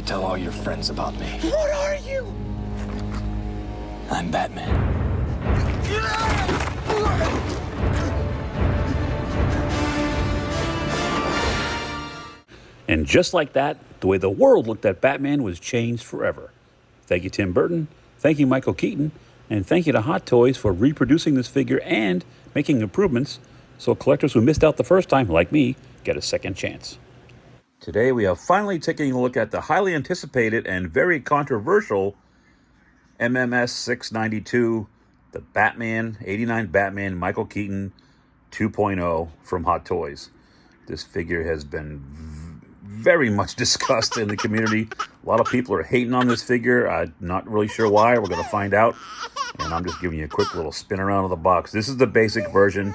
tell all your friends about me. What are you? I'm Batman. And just like that, the way the world looked at Batman was changed forever. Thank you, Tim Burton. Thank you, Michael Keaton. And thank you to Hot Toys for reproducing this figure and making improvements so collectors who missed out the first time, like me, get a second chance. Today we are finally taking a look at the highly anticipated and very controversial MMS 692, the Batman, 89 Batman, Michael Keaton 2.0 from Hot Toys. This figure has been very much discussed in the community. A lot of people are hating on this figure. I'm not really sure why. We're going to find out. And I'm just giving you a quick little spin around of the box. This is the basic version.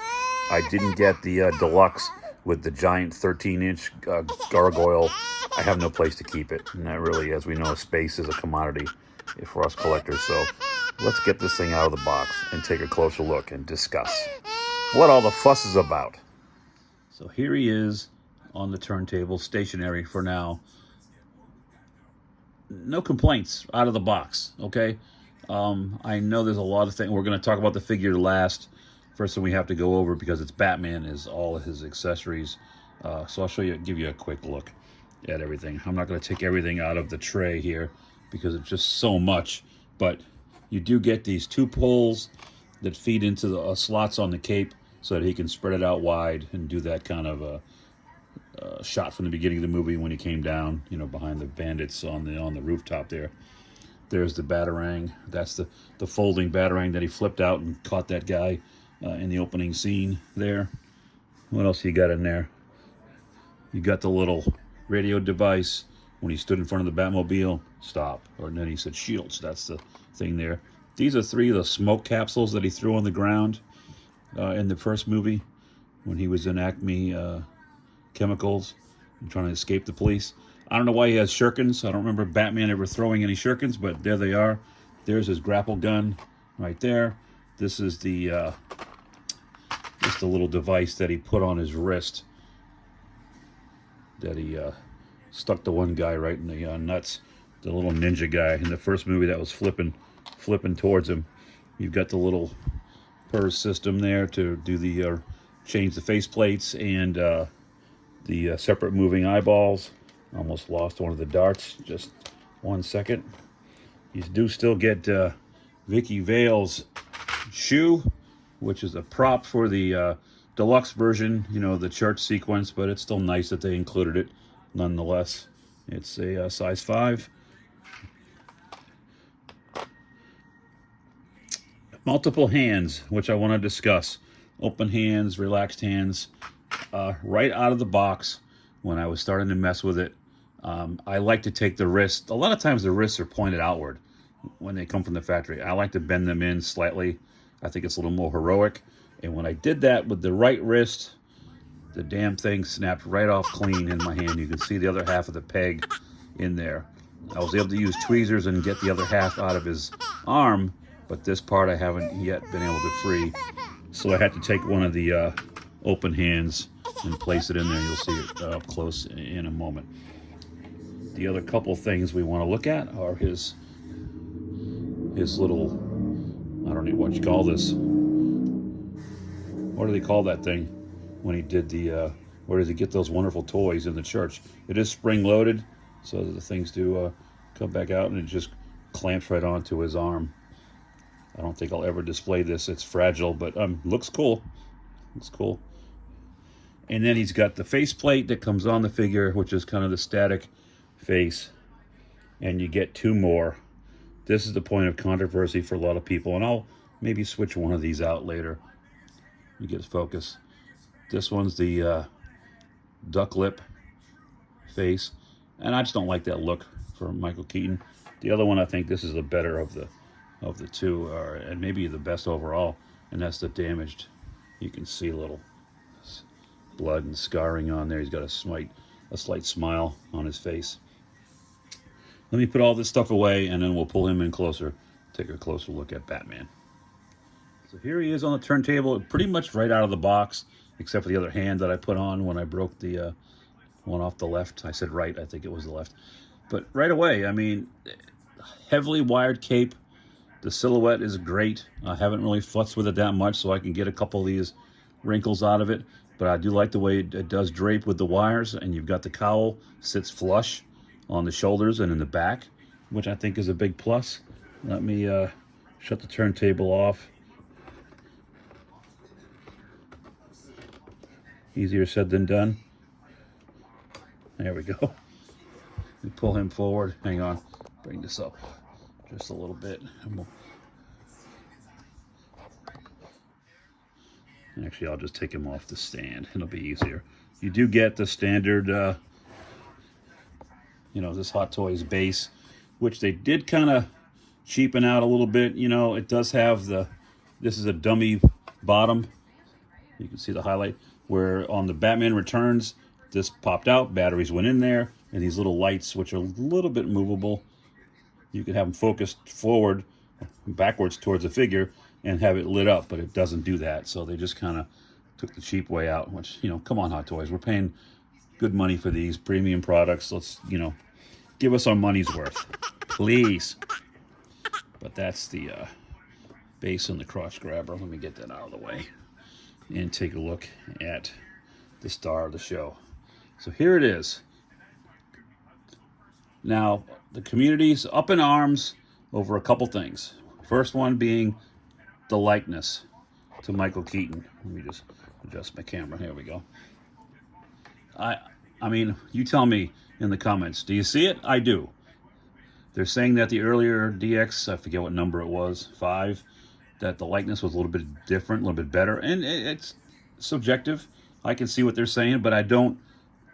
I didn't get the deluxe with the giant 13-inch gargoyle. I have no place to keep it. And that really, as we know, space is a commodity for us collectors. So let's get this thing out of the box and take a closer look and discuss what all the fuss is about. So here he is on the turntable, stationary for now. No complaints out of the box, okay? I know there's a lot of things. We're going to talk about the figure last. First thing we have to go over, because it's Batman, is all of his accessories. So I'll show you, give you a quick look at everything. I'm not going to take everything out of the tray here because it's just so much. But you do get these two poles that feed into the slots on the cape so that he can spread it out wide and do that kind of a shot from the beginning of the movie when he came down, you know, behind the bandits on the rooftop there. There's the Batarang. That's the folding Batarang that he flipped out and caught that guy in the opening scene there. What else you got in there? You got the little radio device when he stood in front of the Batmobile. Stop. Or then he said shields. That's the thing there. These are 3 of the smoke capsules that he threw on the ground in the first movie when he was in Acme Chemicals and trying to escape the police. I don't know why he has shurikens. I don't remember Batman ever throwing any shurikens, but there they are. There's his grapple gun right there. This is the just the little device that he put on his wrist that he stuck the one guy right in the nuts. The little ninja guy in the first movie that was flipping towards him. You've got the little purse system there to do the change the face plates and the separate moving eyeballs. Almost lost one of the darts. Just 1 second. You do still get Vicky Vale's shoe, which is a prop for the deluxe version, you know, the church sequence, but it's still nice that they included it nonetheless. It's a size 5. Multiple hands, which I want to discuss. Open hands, relaxed hands. Right out of the box, when I was starting to mess with it, I like to take the wrist. A lot of times the wrists are pointed outward when they come from the factory. I like to bend them in slightly. I think it's a little more heroic. And when I did that with the right wrist, the damn thing snapped right off clean in my hand. You can see the other half of the peg in there. I was able to use tweezers and get the other half out of his arm, but this part I haven't yet been able to free. So I had to take one of the open hands and place it in there. You'll see it up close in a moment. The other couple things we want to look at are his little, I don't know what you call this. What do they call that thing when he did the, where does he get those wonderful toys in the church? It is spring-loaded, so that the things do come back out, and it just clamps right onto his arm. I don't think I'll ever display this. It's fragile, but looks cool. Looks cool. And then he's got the faceplate that comes on the figure, which is kind of the static face. And you get 2 more. This is the point of controversy for a lot of people, and I'll maybe switch one of these out later. Let me get focus. This one's the duck lip face, and I just don't like that look for Michael Keaton. The other one, I think this is the better of the two, and maybe the best overall, and that's the damaged. You can see a little blood and scarring on there. He's got a slight smile on his face. Let me put all this stuff away, and then we'll pull him in closer, take a closer look at Batman. So here he is on the turntable, pretty much right out of the box, except for the other hand that I put on when I broke the one off the left. I said right, I think it was the left. But right away, I mean, heavily wired cape. The silhouette is great. I haven't really futzed with it that much, so I can get a couple of these wrinkles out of it. But I do like the way it does drape with the wires, and you've got the cowl sits flush on the shoulders and in the back, which I think is a big plus. Let me shut the turntable off. Easier said than done. There we go. We pull him forward. Hang on. Bring this up just a little bit. Actually, I'll just take him off the stand. It'll be easier. You do get the standard, this Hot Toys base, which they did kind of cheapen out a little bit. It does have this is a dummy bottom. You can see the highlight where on the Batman Returns, this popped out, batteries went in there, and these little lights, which are a little bit movable, you could have them focused forward, backwards towards the figure, and have it lit up, but it doesn't do that. So they just kind of took the cheap way out, which, come on, Hot Toys. We're paying good money for these premium products. Let's, give us our money's worth, please. But that's the base and the crotch grabber. Let me get that out of the way and take a look at the star of the show. So here it is. Now, the community's up in arms over a couple things. First one being the likeness to Michael Keaton. Let me just adjust my camera. Here we go. I mean, you tell me in the comments. Do you see it? I do. They're saying that the earlier DX, I forget what number it was, 5, that the likeness was a little bit different, a little bit better. And it's subjective. I can see what they're saying, but I don't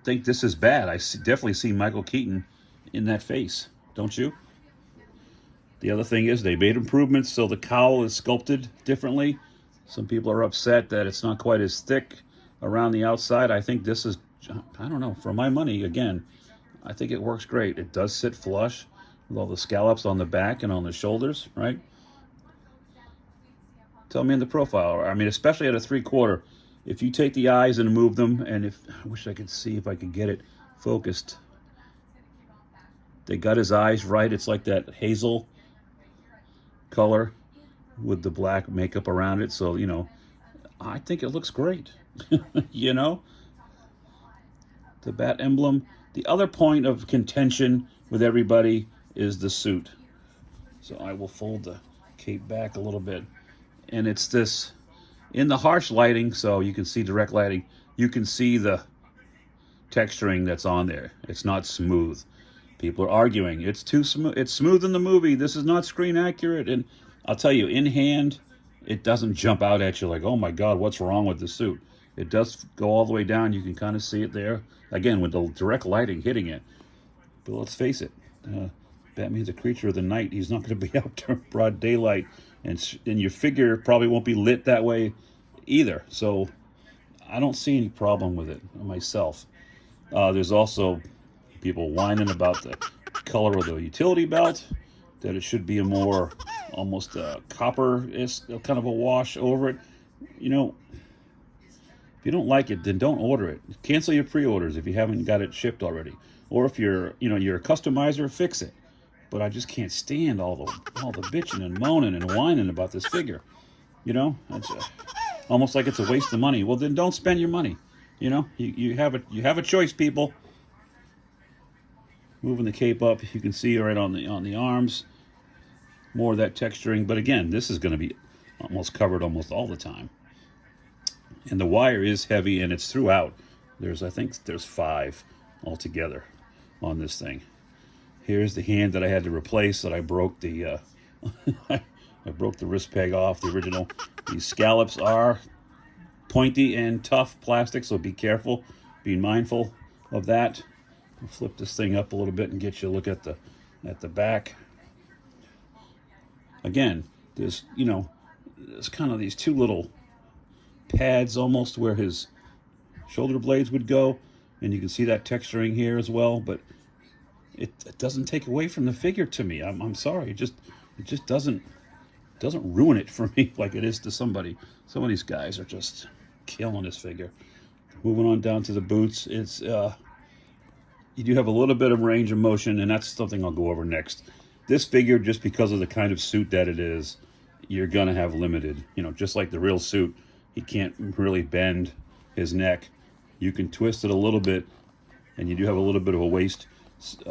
think this is bad. Definitely see Michael Keaton in that face. Don't you? The other thing is they made improvements, so the cowl is sculpted differently. Some people are upset that it's not quite as thick around the outside. I think this is, I don't know, for my money, again, I think it works great. It does sit flush with all the scallops on the back and on the shoulders, right? Tell me in the profile. I mean, especially at a 3/4, if you take the eyes and move them, and I wish I could see if I could get it focused. They got his eyes right. It's like that hazel color with the black makeup around it. So, I think it looks great. The bat emblem. The other point of contention with everybody is the suit. So I will fold the cape back a little bit. And it's this, in the harsh lighting, so you can see direct lighting, you can see the texturing that's on there. It's not smooth. People are arguing, it's too smooth. It's smooth in the movie. This is not screen accurate. And I'll tell you, in hand, it doesn't jump out at you like, oh my God, what's wrong with the suit? It does go all the way down. You can kind of see it there. Again, with the direct lighting hitting it. But let's face it, Batman's a creature of the night. He's not going to be out during broad daylight. And your figure probably won't be lit that way either. So I don't see any problem with it myself. There's also people whining about the color of the utility belt, that it should be a more almost copper, kind of a wash over it. If you don't like it, then don't order it. Cancel your pre-orders if you haven't got it shipped already. Or if you're a customizer, fix it. But I just can't stand all the bitching and moaning and whining about this figure. It's almost like it's a waste of money. Well, then don't spend your money. You have a choice, people. Moving the cape up, you can see right on the arms. More of that texturing, but again, this is going to be almost covered almost all the time. And the wire is heavy, and it's throughout. I think there's 5 altogether on this thing. Here's the hand that I had to replace that I broke the I broke the wrist peg off, the original. These scallops are pointy and tough plastic, so be careful, be mindful of that. I'll flip this thing up a little bit and get you a look at the back. Again, there's kind of these 2 little pads almost where his shoulder blades would go, and you can see that texturing here as well, but it doesn't take away from the figure to me. I'm sorry, it just doesn't ruin it for me like it is to somebody. Some of these guys are just killing this figure. Moving on down to the boots, it's you do have a little bit of range of motion, and that's something I'll go over next. This figure, just because of the kind of suit that it is, you're going to have limited. You know, just like the real suit, he can't really bend his neck. You can twist it a little bit, and you do have a little bit of a waist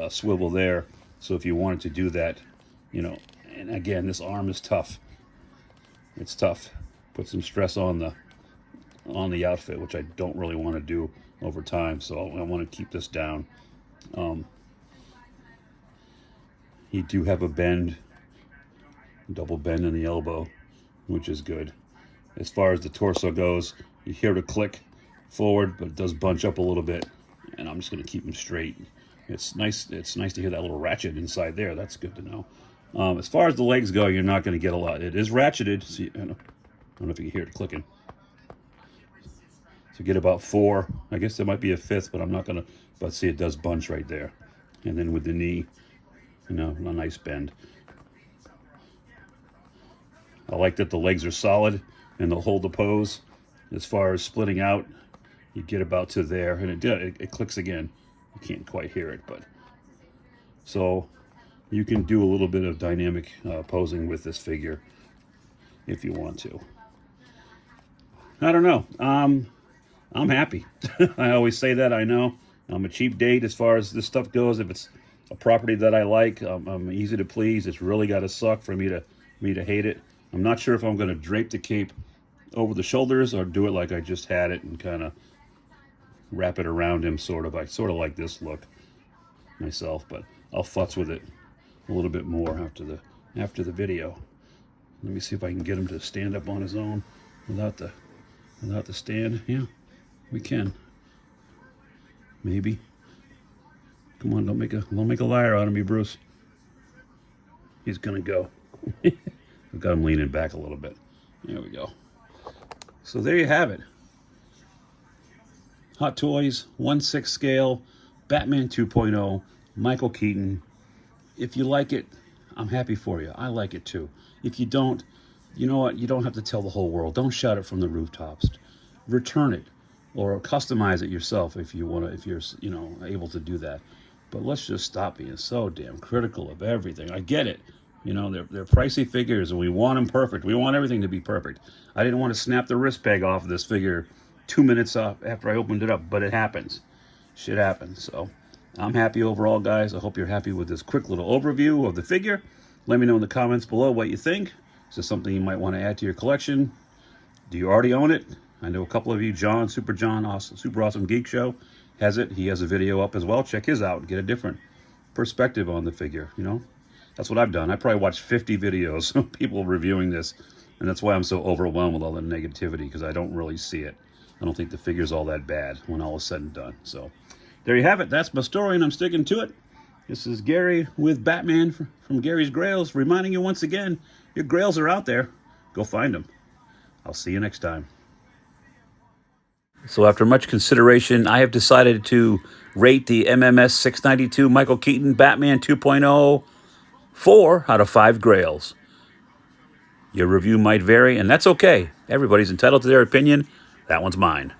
swivel there. So if you wanted to do that, you know, and again, this arm is tough. It's tough. Put some stress on the outfit, which I don't really want to do over time. So I want to keep this down. You do have a bend, double bend in the elbow, which is good. As far as the torso goes, you hear it click forward, but it does bunch up a little bit, and I'm just going to keep him straight. It's nice to hear that little ratchet inside there. That's good to know. As far as the legs go, you're not going to get a lot. It is ratcheted. See, I don't know if you can hear it clicking. So get about 4. I guess there might be a 5th, but I'm not going to. But see, it does bunch right there. And then with the knee, you know, a nice bend. I like that the legs are solid and they'll hold the pose. As far as splitting out, you get about to there, and it clicks again. You can't quite hear it, but so you can do a little bit of dynamic posing with this figure if you want to. I don't know. I'm happy. I always say that. I know I'm a cheap date as far as this stuff goes. If it's a property that I like, I'm easy to please. It's really got to suck for me to hate it. I'm not sure if I'm going to drape the cape over the shoulders or do it like I just had it and kind of wrap it around him, sort of. I sort of like this look myself, but I'll futz with it a little bit more after the video. Let me see if I can get him to stand up on his own without the stand. Yeah, we can. Maybe. Come on, don't make a liar out of me, Bruce. He's gonna go. I've got him leaning back a little bit. There we go. So there you have it. Hot Toys, 1/6 scale, Batman 2.0, Michael Keaton. If you like it, I'm happy for you. I like it too. If you don't, you know what? You don't have to tell the whole world. Don't shout it from the rooftops. Return it or customize it yourself if you want to, if you're, you know, able to do that. But let's just stop being so damn critical of everything. I get it. You know, they're pricey figures, and we want them perfect. We want everything to be perfect. I didn't want to snap the wrist peg off of this figure 2 minutes after I opened it up, but it happens. Shit happens. So I'm happy overall, guys. I hope you're happy with this quick little overview of the figure. Let me know in the comments below what you think. Is this something you might want to add to your collection? Do you already own it? I know a couple of you, John, Super Awesome Geek Show, has it. He has a video up as well. Check his out and get a different perspective on the figure, you know? That's what I've done. I probably watched 50 videos of people reviewing this, and that's why I'm so overwhelmed with all the negativity, because I don't really see it. I don't think the figure's all that bad when all is said and done. So there you have it. That's my story, and I'm sticking to it. This is Gary with Batman from Gary's Grails, reminding you once again, your grails are out there. Go find them. I'll see you next time. So after much consideration, I have decided to rate the MMS 692 Michael Keaton Batman 2.0 4 out of 5 grails. Your review might vary, and that's okay. Everybody's entitled to their opinion. That one's mine.